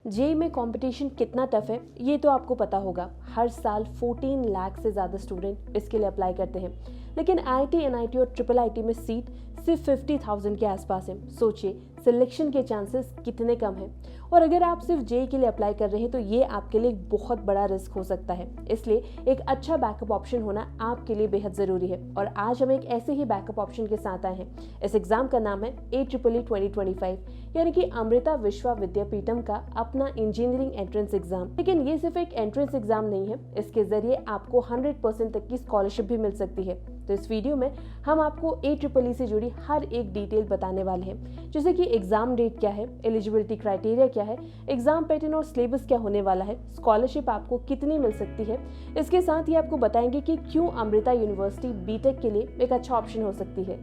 JEE में competition कितना tough है ये तो आपको पता होगा। हर साल 14 लाख से ज़्यादा स्टूडेंट इसके लिए अप्लाई करते हैं, लेकिन आईआईटी, एनआईटी और ट्रिपल आईटी में सीट सिर्फ 50,000 के आसपास है। सोचिए सिलेक्शन के चांसेस कितने कम हैं। और अगर आप सिर्फ जेईई के लिए अप्लाई कर रहे हैं तो ये आपके लिए एक बहुत बड़ा रिस्क हो सकता है। इसलिए एक अच्छा बैकअप ऑप्शन होना आपके लिए बेहद ज़रूरी है। और आज हम एक ऐसे ही बैकअप ऑप्शन के साथ आए हैं। इस एग्ज़ाम का नाम है AEEE 2025, यानी कि अमृता विश्व विद्यापीठम का अपना इंजीनियरिंग एंट्रेंस एग्जाम। लेकिन ये सिर्फ एक एंट्रेंस एग्जाम नहीं है, इसके जरिए आपको 100% तक की स्कॉलरशिप भी मिल सकती है। तो इस वीडियो में हम आपको AEEE से जुड़ी हर एक डिटेल बताने वाले हैं, जैसे कि एग्जाम डेट क्या है, एलिजिबिलिटी क्राइटेरिया क्या है, एग्जाम पैटर्न और सिलेबस क्या होने वाला है, स्कॉलरशिप आपको कितनी मिल सकती है। इसके साथ ही आपको बताएंगे कि क्यों अमृता यूनिवर्सिटी बीटेक के लिए एक अच्छा ऑप्शन हो सकती है।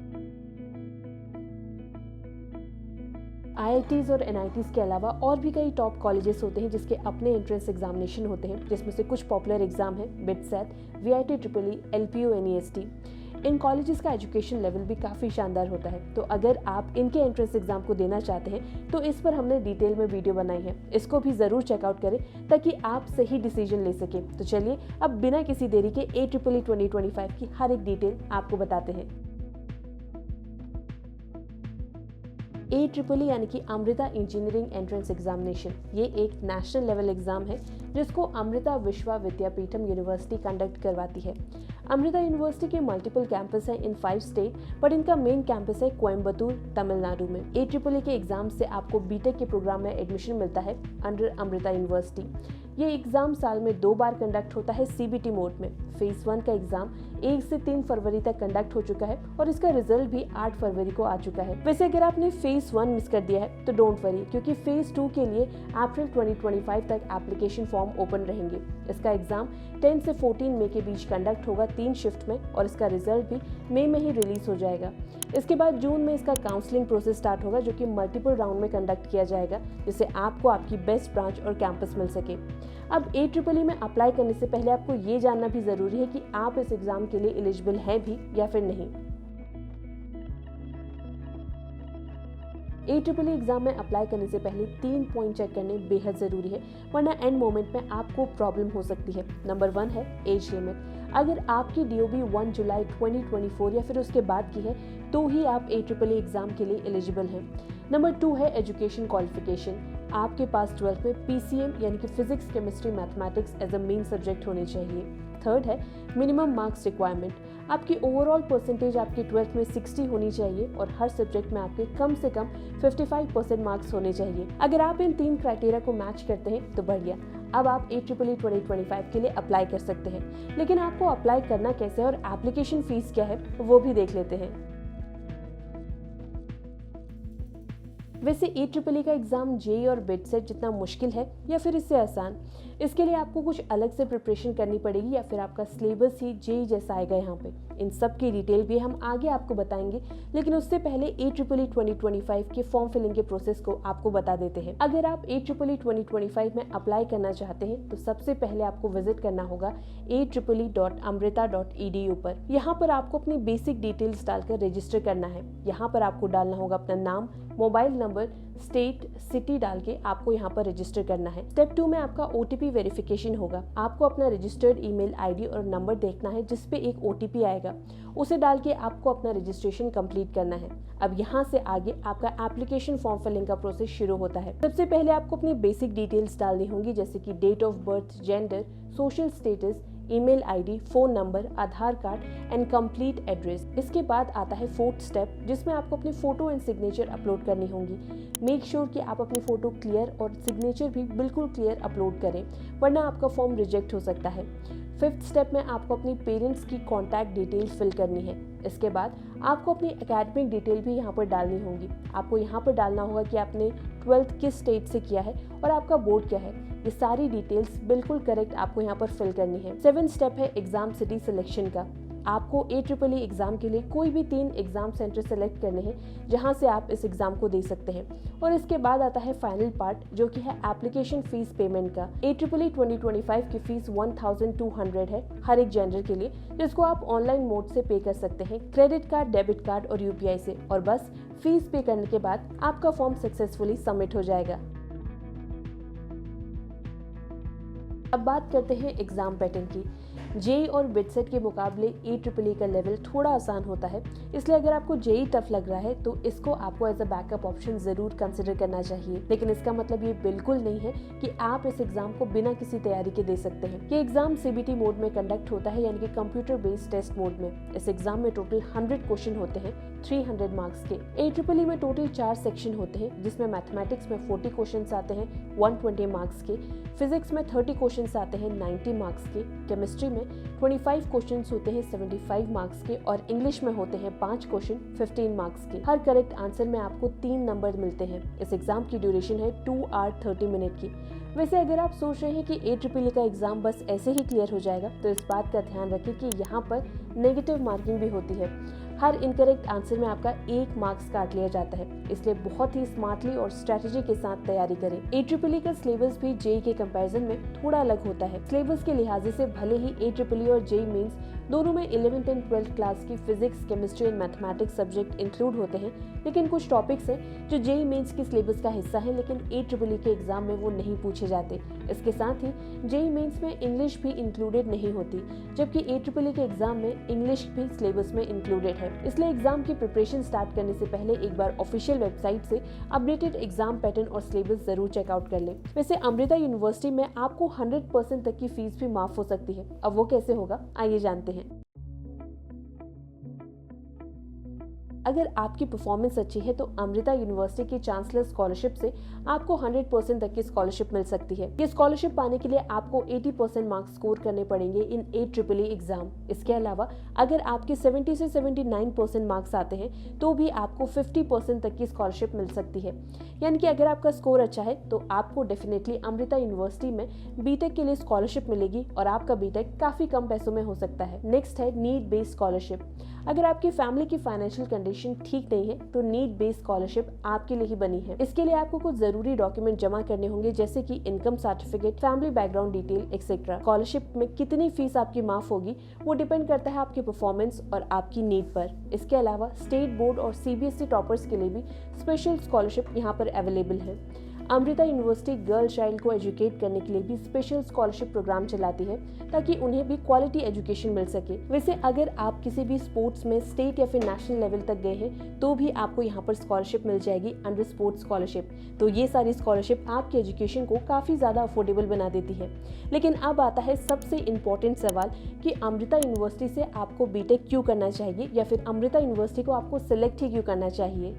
आईआईटीज़ और एनआईटीज़ के अलावा और भी कई टॉप कॉलेजेस होते हैं जिसके अपने एंट्रेंस एग्जामिनेशन होते हैं, जिसमें से कुछ पॉपुलर एग्जाम है BITSAT, VIT triple, LPO, NEST. इन कॉलेजेस का एजुकेशन लेवल भी काफ़ी शानदार होता है। तो अगर आप इनके एंट्रेंस एग्जाम को देना चाहते हैं तो इस पर हमने डिटेल में वीडियो बनाई है, इसको भी ज़रूर चेकआउट करें ताकि आप सही डिसीजन ले सकें। तो चलिए अब बिना किसी देरी के AEEE 2025 की हर एक डिटेल आपको बताते हैं। AEEE यानी कि अमृता इंजीनियरिंग एंट्रेंस एग्जामिनेशन, ये एक नेशनल लेवल एग्जाम है जिसको अमृता विश्व विद्यापीठम यूनिवर्सिटी कंडक्ट करवाती है। अमृता यूनिवर्सिटी के मल्टीपल कैंपस हैं इन 5 स्टेट, पर इनका मेन कैंपस है कोयम्बतूर, तमिलनाडु में। AEEE के एग्जाम से आपको बीटेक के प्रोग्राम में एडमिशन मिलता है अंडर अमृता यूनिवर्सिटी। ये एग्जाम साल में 2 बार कंडक्ट होता है CBT मोड में। फेज 1 का एग्जाम 1 से 3 फरवरी तक कंडक्ट हो चुका है और इसका रिजल्ट भी 8 फरवरी को आ चुका है। वैसे अगर आपने फेज 1 मिस कर दिया है तो डोंट वरी, क्योंकि फेज 2 के लिए अप्रैल 2025 तक एप्लीकेशन फॉर्म ओपन रहेंगे। इसका एग्जाम 10 से 14 मई के बीच कंडक्ट होगा 3 शिफ्ट में, और इसका रिजल्ट भी मई में ही रिलीज हो जाएगा। इसके बाद जून में इसका काउंसलिंग प्रोसेस स्टार्ट होगा, जो कि मल्टीपल राउंड में कंडक्ट किया जाएगा, जिससे आपको आपकी बेस्ट ब्रांच और कैंपस मिल सके। अब AEEE में अप्लाई करने से पहले आपको ये जानना भी ज़रूरी है कि आप इस एग्ज़ाम के लिए एलिजिबल हैं भी या फिर नहीं। AEEE एग्जाम में अप्लाई करने से पहले 3 पॉइंट चेक करने बेहद ज़रूरी है, वरना एंड मोमेंट में आपको प्रॉब्लम हो सकती है। नंबर 1 है एज लिमिट। अगर आपकी DOB 1 जुलाई 2024 या फिर उसके बाद की है तो ही आप AEEE एग्जाम के लिए एलिजिबल हैं। नंबर 2 है एजुकेशन क्वालिफिकेशन। आपके पास 12th में PCM यानी कि physics, chemistry, mathematics as a main subject होने चाहिए। थर्ड है मिनिमम मार्क्स रिक्वायरमेंट। आपकी ओवरऑल परसेंटेज आपके 12th में 60 होनी चाहिए और हर सब्जेक्ट में आपके कम से कम 55% मार्क्स होने चाहिए। अगर आप इन 3 क्राइटेरिया को मैच करते हैं तो बढ़िया, अब आप AEEE 2025 के लिए अप्लाई कर सकते हैं। लेकिन आपको अप्लाई करना कैसे है और एप्लीकेशन फीस क्या है वो भी देख लेते हैं। वैसे AEEE का एग्जाम जेईई और बिटसेट जितना मुश्किल है या फिर इससे आसान, इसके लिए आपको कुछ अलग से प्रिपरेशन करनी पड़ेगी या फिर आपका सिलेबस ही जेईई जैसा आएगा यहाँ पे। इन सब की डिटेल भी हम आगे आपको बताएंगे, लेकिन उससे पहले AEEE 2025 के फॉर्म फिलिंग के प्रोसेस को आपको बता देते हैं। अगर आप AEEE 2025 में अप्लाई करना चाहते हैं तो सबसे पहले आपको विजिट करना होगा aeee.amrita.edu पर। यहाँ पर आपको अपनी बेसिक डिटेल्स डालकर रजिस्टर करना है। यहाँ पर आपको डालना होगा अपना नाम, मोबाइल नंबर, स्टेट, सिटी डाल के आपको यहाँ पर रजिस्टर करना है। स्टेप 2 में आपका OTP वेरिफिकेशन होगा। आपको अपना रजिस्टर्ड ईमेल आईडी और नंबर देखना है जिसपे एक OTP आएगा, उसे डाल के आपको अपना रजिस्ट्रेशन कंप्लीट करना है। अब यहाँ से आगे आपका एप्लीकेशन फॉर्म फिलिंग का प्रोसेस शुरू होता है। सबसे पहले आपको अपनी बेसिक डिटेल्स डालनी होंगी, जैसे कि date of birth, gender, social status, email ID, phone number, Aadhaar card and complete address. इसके बाद आता है 4th स्टेप, जिसमें आपको अपनी फोटो एंड सिग्नेचर अपलोड करनी होंगी। मेक श्योर कि आप अपनी फोटो क्लियर और सिग्नेचर भी बिल्कुल क्लियर अपलोड करें, वरना आपका फॉर्म रिजेक्ट हो सकता है। 5th स्टेप में आपको अपनी पेरेंट्स की कॉन्टैक्ट डिटेल्स फिल करनी है। इसके बाद आपको अपनी एकेडमिक डिटेल भी यहाँ पर डालनी होगी। आपको यहाँ पर डालना होगा कि आपने 12th किस स्टेट से किया है और आपका बोर्ड क्या है। ये सारी डिटेल्स बिल्कुल करेक्ट आपको यहाँ पर फिल करनी है। 7th स्टेप है एग्जाम सिटी सिलेक्शन का। आपको AEEE एग्जाम के लिए कोई भी 3 एग्जाम सेंटर सेलेक्ट करने हैं जहां से आप इस एग्जाम को दे सकते हैं। और इसके बाद आता है फाइनल पार्ट, जो कि है एप्लीकेशन फीस पेमेंट का। AEEE 2025 की फीस 1200 है हर एक जेंडर के लिए, जिसको आप ऑनलाइन मोड से पे कर सकते हैं, क्रेडिट कार्ड, डेबिट कार्ड और UPI से। और बस फीस पे करने के बाद आपका फॉर्म सक्सेसफुली सबमिट हो जाएगा। अब बात करते हैं एग्जाम पैटर्न की। जेई और बिटसेट के मुकाबले AEEE का लेवल थोड़ा आसान होता है, इसलिए अगर आपको जेई टफ लग रहा है तो इसको आपको एज अ बैकअप ऑप्शन जरूर कंसिडर करना चाहिए। लेकिन इसका मतलब ये बिल्कुल नहीं है कि आप इस एग्जाम को बिना किसी तैयारी के दे सकते हैं। ये एग्जाम CBT मोड में कंडक्ट होता है, यानी कि कंप्यूटर बेस्ड टेस्ट मोड में। इस एग्जाम में टोटल 100 क्वेश्चन होते हैं 300 मार्क्स के। AEEE में टोटल 4 सेक्शन होते हैं, जिसमें मैथमेटिक्स में 40 क्वेश्चन आते हैं 120 मार्क्स के, फिजिक्स में 30 क्वेश्चन आते हैं 90 मार्क्स के, केमिस्ट्री में 25 क्वेश्चन होते हैं 75 मार्क्स के और इंग्लिश में होते हैं 5 क्वेश्चन 15 मार्क्स के। हर करेक्ट आंसर में आपको 3 नंबर मिलते हैं। इस एग्जाम की ड्यूरेशन है 2 आवर 30 मिनट की। वैसे अगर आप सोच रहे हैं कि AEEE का एग्जाम बस ऐसे ही क्लियर हो जाएगा, तो इस बात का ध्यान रखें कि यहाँ पर नेगेटिव मार्किंग भी होती है। हर इनकरेक्ट आंसर में आपका 1 मार्क्स काट लिया जाता है, इसलिए बहुत ही स्मार्टली और स्ट्रेटेजी के साथ तैयारी करें। AEEE का सिलेबस भी जेई के कंपैरिजन में थोड़ा अलग होता है। सिलेबस के लिहाज से भले ही AEEE और जेई मेंस दोनों में 11th एंड 12th क्लास की physics, chemistry and mathematics subject include होते हैं, लेकिन कुछ टॉपिक्स हैं जो जेई मेंस की सिलेबस का हिस्सा है, लेकिन AEEE के एग्जाम में वो नहीं पूछे जाते। इसके साथ ही जेई मेंस में इंग्लिश भी इंक्लूडेड नहीं होती, जबकि AEEE के एग्जाम में इंग्लिश भी सिलेबस में इंक्लूडेड है। इसलिए एग्जाम की प्रिपरेशन स्टार्ट करने से पहले एक बार ऑफिशियल वेबसाइट से अपडेटेड एग्जाम पैटर्न और सिलेबस जरूर चेकआउट कर लें। वैसे अमृता यूनिवर्सिटी में आपको 100% तक की फीस भी माफ हो सकती है। अब वो कैसे होगा, आइए जानते हैं। अगर आपकी परफॉर्मेंस अच्छी है तो अमृता यूनिवर्सिटी की चांसलर स्कॉलरशिप से आपको 100% तक की स्कॉलरशिप मिल सकती है। ये स्कॉलरशिप पाने के लिए आपको 80% मार्क्स स्कोर करने पड़ेंगे इन AEEE एग्जाम। इसके अलावा अगर आपके 70 से 79% मार्क्स आते हैं तो भी आपको 50% तक की स्कॉलरशिप मिल सकती है। यानी कि अगर आपका स्कोर अच्छा है तो आपको डेफिनेटली अमृता यूनिवर्सिटी में बीटेक के लिए स्कॉलरशिप मिलेगी और आपका बीटेक काफी कम पैसों में हो सकता है। नेक्स्ट है नीड बेस्ड स्कॉलरशिप। अगर आपकी फैमिली की फाइनेंशियल कंडीशन ठीक नहीं है तो नीड बेस्ड स्कॉलरशिप आपके लिए ही बनी है। इसके लिए आपको कुछ जरूरी डॉक्यूमेंट जमा करने होंगे, जैसे कि income certificate, family background detail etcetera. Scholarship में कितनी फीस आपकी माफ होगी वो डिपेंड करता है आपकी परफॉर्मेंस और आपकी नीड पर। इसके अलावा स्टेट बोर्ड और CBSE टॉपर्स के लिए भी स्पेशल स्कॉलरशिप यहाँ पर अवेलेबल है। अमृता यूनिवर्सिटी गर्ल चाइल्ड को एजुकेट करने के लिए भी स्पेशल स्कॉलरशिप प्रोग्राम चलाती है, ताकि उन्हें भी क्वालिटी एजुकेशन मिल सके। वैसे अगर आप किसी भी स्पोर्ट्स में स्टेट या फिर नेशनल लेवल तक गए हैं तो भी आपको यहाँ पर स्कॉलरशिप मिल जाएगी अंडर स्पोर्ट्स स्कॉलरशिप। तो ये सारी स्कॉलरशिप आपकी एजुकेशन को काफ़ी ज़्यादा अफोर्डेबल बना देती है। लेकिन अब आता है सबसे इम्पोर्टेंट सवाल कि अमृता यूनिवर्सिटी से आपको बीटेक क्यों करना चाहिए, या फिर अमृता यूनिवर्सिटी को आपको सिलेक्ट ही क्यों करना चाहिए।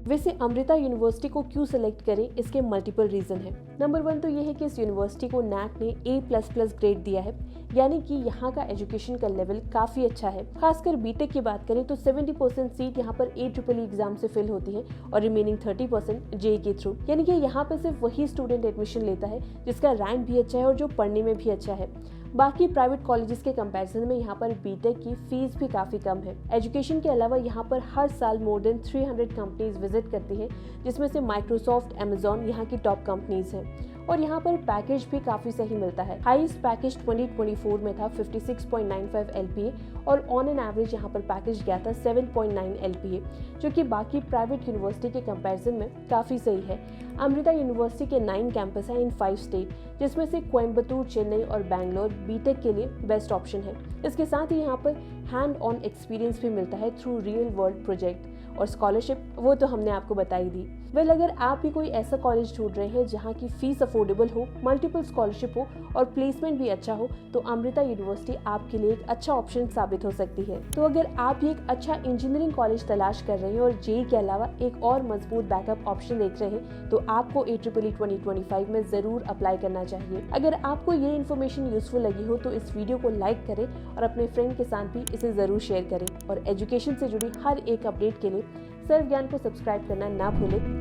वैसे अमृता यूनिवर्सिटी को क्यों सिलेक्ट करें, इसके मल्टीपल रीजन है। नंबर 1 तो ये है कि इस यूनिवर्सिटी को NAC ने A++ ग्रेड दिया है, यानी कि यहाँ का एजुकेशन का लेवल काफ़ी अच्छा है। खासकर बीटेक की बात करें तो 70% सीट यहाँ पर AEEE एग्जाम से फिल होती है और रिमेनिंग 30% जेई के थ्रू। यानी कि यहाँ पर सिर्फ वही स्टूडेंट एडमिशन लेता है जिसका रैंक भी अच्छा है और जो पढ़ने में भी अच्छा है। बाकी प्राइवेट कॉलेजेस के कंपैरिजन में यहाँ पर बीटेक की फीस भी काफ़ी कम है। एजुकेशन के अलावा यहाँ पर हर साल मोर देन 300 कंपनीज विजिट करती हैं, जिसमें से माइक्रोसॉफ्ट, अमेजॉन यहाँ की टॉप कंपनीज हैं। और यहाँ पर पैकेज भी काफ़ी सही मिलता है। हाईएस्ट पैकेज 2024 में था 56.95 LPA और ऑन एन एवरेज यहाँ पर पैकेज गया था 7.9 LPA, जो कि बाकी प्राइवेट यूनिवर्सिटी के कंपैरिजन में काफ़ी सही है। अमृता यूनिवर्सिटी के 9 कैंपस हैं इन 5 स्टेट, जिसमें से कोयम्बतूर, चेन्नई और बैंगलोर बीटेक के लिए बेस्ट ऑप्शन है। इसके साथ ही यहाँ पर हैंड ऑन एक्सपीरियंस भी मिलता है थ्रू रियल वर्ल्ड प्रोजेक्ट, और स्कॉलरशिप वो तो हमने आपको बताई दी। वेल, अगर आप भी कोई ऐसा कॉलेज ढूंढ रहे हैं जहाँ की फीस अफोर्डेबल हो, मल्टीपल स्कॉलरशिप हो और प्लेसमेंट भी अच्छा हो, तो अमृता यूनिवर्सिटी आपके लिए एक अच्छा ऑप्शन साबित हो सकती है। तो अगर आप भी एक अच्छा इंजीनियरिंग कॉलेज तलाश कर रहे हैं और जेई के अलावा एक और मजबूत बैकअप ऑप्शन देख रहे हैं, तो आपको AEEE 2025 में जरूर अप्लाई करना चाहिए। अगर आपको ये इन्फॉर्मेशन यूजफुल लगी हो तो इस वीडियो को लाइक करें और अपने फ्रेंड के साथ भी इसे जरूर शेयर करें। और एजुकेशन से जुड़ी हर एक अपडेट के लिए सर्व ज्ञान को सब्सक्राइब करना ना भूलें।